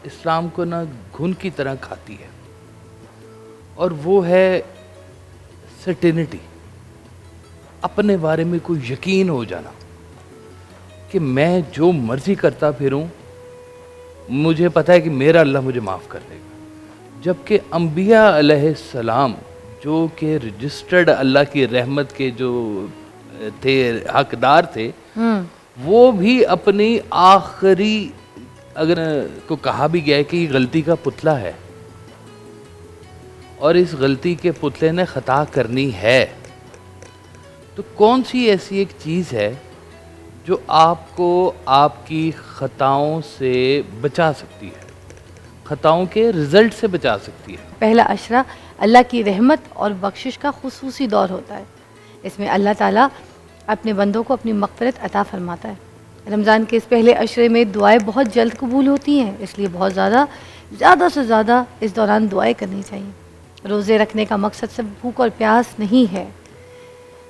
اسلام کو نہ گھن کی طرح کھاتی ہے، اور وہ ہے سرٹینٹی، اپنے بارے میں کوئی یقین ہو جانا کہ میں جو مرضی کرتا پھروں، مجھے پتہ ہے کہ میرا اللہ مجھے معاف کر دے گا. جبکہ انبیاء علیہ السلام جو کہ رجسٹرڈ اللہ کی رحمت کے جو تھے، حقدار تھے، وہ بھی اپنی آخری، اگر کو کہا بھی گیا ہے کہ یہ غلطی کا پتلا ہے اور اس غلطی کے پتلے نے خطا کرنی ہے، تو کون سی ایسی ایک چیز ہے جو آپ کو آپ کی خطاؤں سے بچا سکتی ہے، خطاؤں کے رزلٹ سے بچا سکتی ہے؟ پہلا عشرہ اللہ کی رحمت اور بخشش کا خصوصی دور ہوتا ہے. اس میں اللہ تعالیٰ اپنے بندوں کو اپنی مغفرت عطا فرماتا ہے. رمضان کے اس پہلے عشرے میں دعائیں بہت جلد قبول ہوتی ہیں، اس لیے بہت زیادہ سے زیادہ اس دوران دعائیں کرنی چاہیے. روزے رکھنے کا مقصد صرف بھوک اور پیاس نہیں ہے،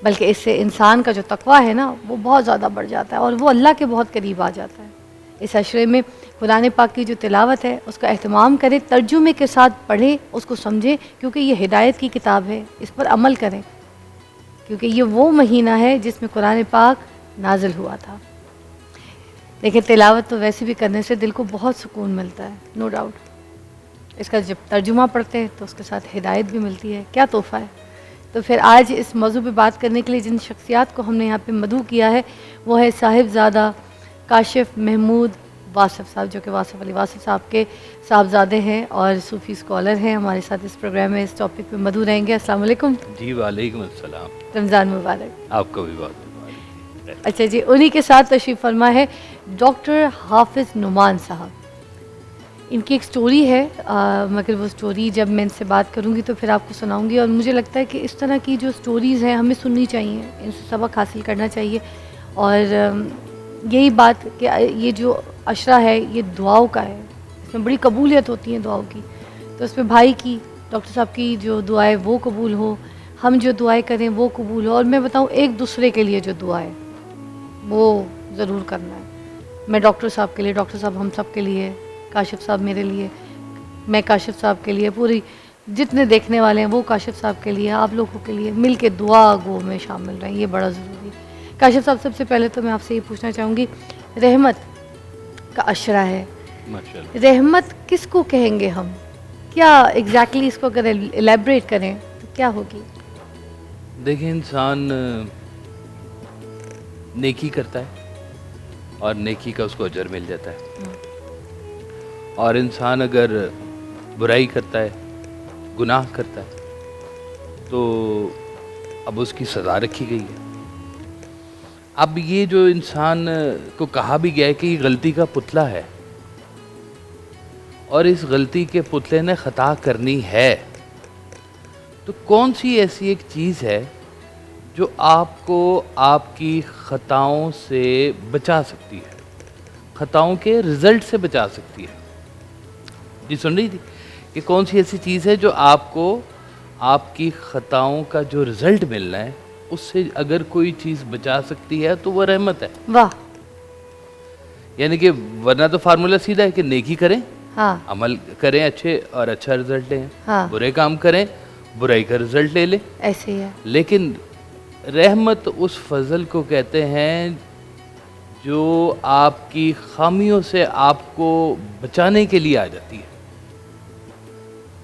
بلکہ اس سے انسان کا جو تقویٰ ہے نا وہ بہت زیادہ بڑھ جاتا ہے اور وہ اللہ کے بہت قریب آ جاتا ہے. اس عشرے میں قرآن پاک کی جو تلاوت ہے اس کا اہتمام کریں، ترجمے کے ساتھ پڑھیں، اس کو سمجھیں، کیونکہ یہ ہدایت کی کتاب ہے، اس پر عمل کریں، کیونکہ یہ وہ مہینہ ہے جس میں قرآن پاک نازل ہوا تھا. لیکن تلاوت تو ویسے بھی کرنے سے دل کو بہت سکون ملتا ہے، نو ڈاؤٹ. اس کا جب ترجمہ پڑھتے ہیں تو اس کے ساتھ ہدایت بھی ملتی ہے. کیا تحفہ ہے! تو پھر آج اس موضوع پہ بات کرنے کے لیے جن شخصیات کو ہم نے یہاں پہ مدعو کیا ہے وہ ہے صاحبزادہ کاشف محمود واصف صاحب، جو کہ واصف علی واصف صاحب کے صاحبزادے ہیں اور صوفی اسکالر ہیں. ہمارے ساتھ اس پروگرام میں اس ٹاپک پہ مدعو رہیں گے. السلام علیکم. جی وعلیکم السلام. رمضان مبارک. آپ کو بھی بہت مبارک. اچھا جی، انہی کے ساتھ تشریف فرما ہے ڈاکٹر حافظ نعمان صاحب. ان کی ایک سٹوری ہے، مگر وہ سٹوری جب میں ان سے بات کروں گی تو پھر آپ کو سناؤں گی. اور مجھے لگتا ہے کہ اس طرح کی جو سٹوریز ہیں ہمیں سننی چاہیے، ان سے سبق حاصل کرنا چاہیے. اور یہی بات کہ یہ جو عشرہ ہے یہ دعاؤں کا ہے، اس میں بڑی قبولیت ہوتی ہے دعاؤں کی. تو اس میں بھائی کی، ڈاکٹر صاحب کی جو دعائیں وہ قبول ہو، ہم جو دعائیں کریں وہ قبول ہو. اور میں بتاؤں ایک دوسرے کے لیے جو دعا ہے وہ ضرور کرنا ہے. میں ڈاکٹر صاحب کے لیے، ڈاکٹر صاحب ہم سب کے لیے، کاشف صاحب میرے لیے، میں کاشف صاحب کے لیے، پوری جتنے دیکھنے والے ہیں وہ کاشف صاحب کے لیے، آپ لوگوں کے لیے مل کے دعا گو میں شامل رہیں. یہ بڑا ضروری ہے. کاشف صاحب سب سے پہلے تو میں آپ سے یہ پوچھنا چاہوں گی، رحمت کا عشرہ ہے، رحمت کس کو کہیں گے ہم؟ کیا ایگزیکٹلی اس کو اگر الیبریٹ کریں تو کیا ہوگی؟ دیکھیں، انسان نیکی کرتا ہے اور نیکی کا اس کو اجر مل جاتا ہے، اور انسان اگر برائی کرتا ہے، گناہ کرتا ہے، تو اب اس کی سزا رکھی گئی ہے. اب یہ جو انسان کو کہا بھی گیا ہے کہ یہ غلطی کا پتلا ہے اور اس غلطی کے پتلے نے خطا کرنی ہے، تو کون سی ایسی ایک چیز ہے جو آپ کو آپ کی خطاؤں سے بچا سکتی ہے، خطاؤں کے رزلٹ سے بچا سکتی ہے؟ جی سن رہی تھی کہ کون سی ایسی چیز ہے جو آپ کو آپ کی خطاؤں کا جو رزلٹ ملنا ہے اس سے اگر کوئی چیز بچا سکتی ہے تو وہ رحمت ہے. واہ! یعنی کہ ورنہ تو فارمولا سیدھا ہے کہ نیکی کریں، ہاں، عمل کریں اچھے اور اچھا رزلٹ لیں، ہاں، برے کام کریں برائی کا رزلٹ لے لیں. ایسے ہی ہے. لیکن رحمت اس فضل کو کہتے ہیں جو آپ کی خامیوں سے آپ کو بچانے کے لیے آ جاتی ہے.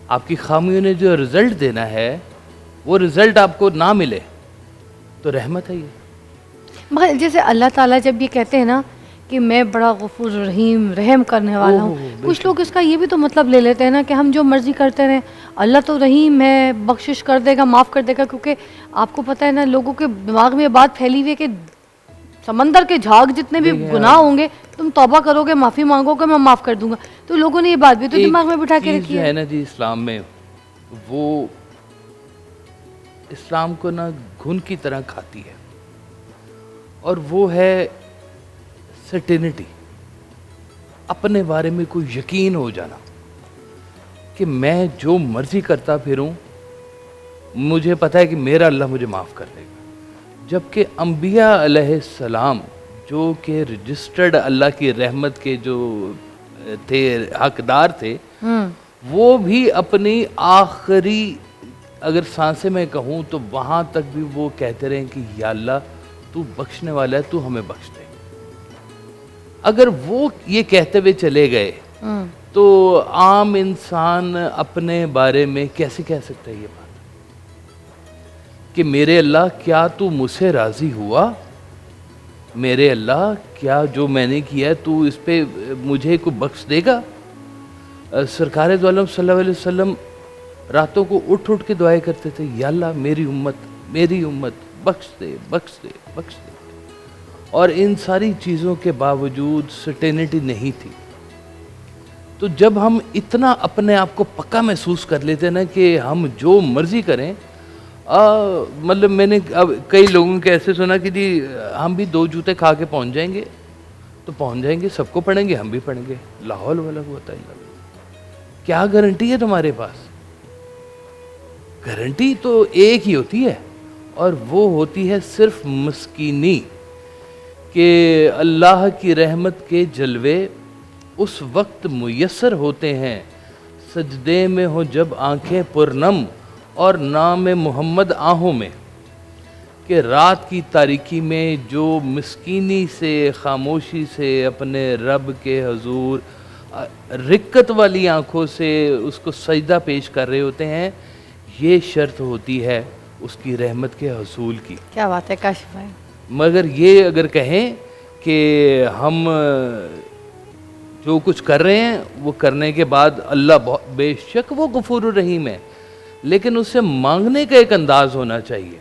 آپ کی خامیوں نے جو رزلٹ دینا ہے وہ رزلٹ آپ کو نہ ملے تو رحمت ہے یہ. مگر جیسے اللہ تعالیٰ جب یہ کہتے ہیں نا کہ میں بڑا غفور رحیم، رحم کرنے والا ہوں، کچھ لوگ اس کا یہ بھی تو مطلب لے لیتے ہیں نا کہ ہم جو مرضی کرتے رہیں، اللہ تو رحیم ہے، بخشش کر دے گا، معاف کر دے گا. کیونکہ آپ کو پتہ ہے نا لوگوں کے دماغ میں یہ بات پھیلی ہوئی ہے کہ سمندر کے جھاگ جتنے بھی گناہ ہوں گے تم توبہ کرو گے، معافی مانگو گے، میں معاف کر دوں گا. تو لوگوں نے یہ بات بھی تو دماغ میں بٹھا کے رکھی ہے نا جی. اسلام میں وہ اسلام کو نہ گھن کی طرح کھاتی ہے، اور وہ ہے سرٹینٹی، اپنے بارے میں کوئی یقین ہو جانا کہ میں جو مرضی کرتا پھروں، مجھے پتہ ہے کہ میرا اللہ مجھے معاف کر دے گا. جبکہ انبیاء علیہ السلام جو کہ رجسٹرڈ اللہ کی رحمت کے جو تھے, حقدار تھے, وہ بھی اپنی آخری اگر سانسیں میں کہوں تو وہاں تک بھی وہ کہتے رہے کہ یا اللہ تو بخشنے والا ہے, تو ہمیں بخش دے. اگر وہ یہ کہتے ہوئے چلے گئے تو عام انسان اپنے بارے میں کیسے کہہ سکتا ہے یہ بات کہ میرے اللہ کیا تو مجھ سے راضی ہوا, میرے اللہ کیا جو میں نے کیا ہے تو اس پہ مجھے کو بخش دے گا. سرکار دو عالم صلی اللہ علیہ وسلم راتوں کو اٹھ اٹھ کے دعائیں کرتے تھے, یا اللہ میری امت بخش دے بخش دے بخش دے. اور ان ساری چیزوں کے باوجود سرٹینٹی نہیں تھی. تو جب ہم اتنا اپنے آپ کو پکا محسوس کر لیتے نا کہ ہم جو مرضی کریں, مطلب میں نے اب کئی لوگوں کے ایسے سنا کہ جی ہم بھی 2 جوتے کھا کے پہنچ جائیں گے, تو پہنچ جائیں گے, سب کو پڑھیں گے, ہم بھی پڑھیں گے. لا حول ولا قوت الا باللہ. کیا گارنٹی ہے تمہارے پاس؟ گارنٹی تو ایک ہی ہوتی ہے, اور وہ ہوتی ہے صرف مسکینی, کہ اللہ کی رحمت کے جلوے اس وقت میسر ہوتے ہیں سجدے میں ہو جب آنکھیں پرنم اور نام محمد آنکھوں میں, کہ رات کی تاریکی میں جو مسکینی سے خاموشی سے اپنے رب کے حضور رقت والی آنکھوں سے اس کو سجدہ پیش کر رہے ہوتے ہیں, یہ شرط ہوتی ہے اس کی رحمت کے حصول کی. کیا بات ہے کاشف بھائی. مگر یہ اگر کہیں کہ ہم جو کچھ کر رہے ہیں وہ کرنے کے بعد اللہ بے شک وہ غفور الرحیم ہے, لیکن اس سے مانگنے کا ایک انداز ہونا چاہیے,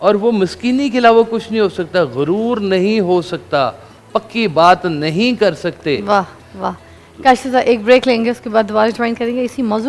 اور وہ مسکینی کے علاوہ کچھ نہیں ہو سکتا, غرور نہیں ہو سکتا, پکی بات نہیں کر سکتے. واہ واہ. کاشف صاحب ایک بریک لیں گے, اس کے بعد دوبارہ جوائن کریں گے اسی موضوع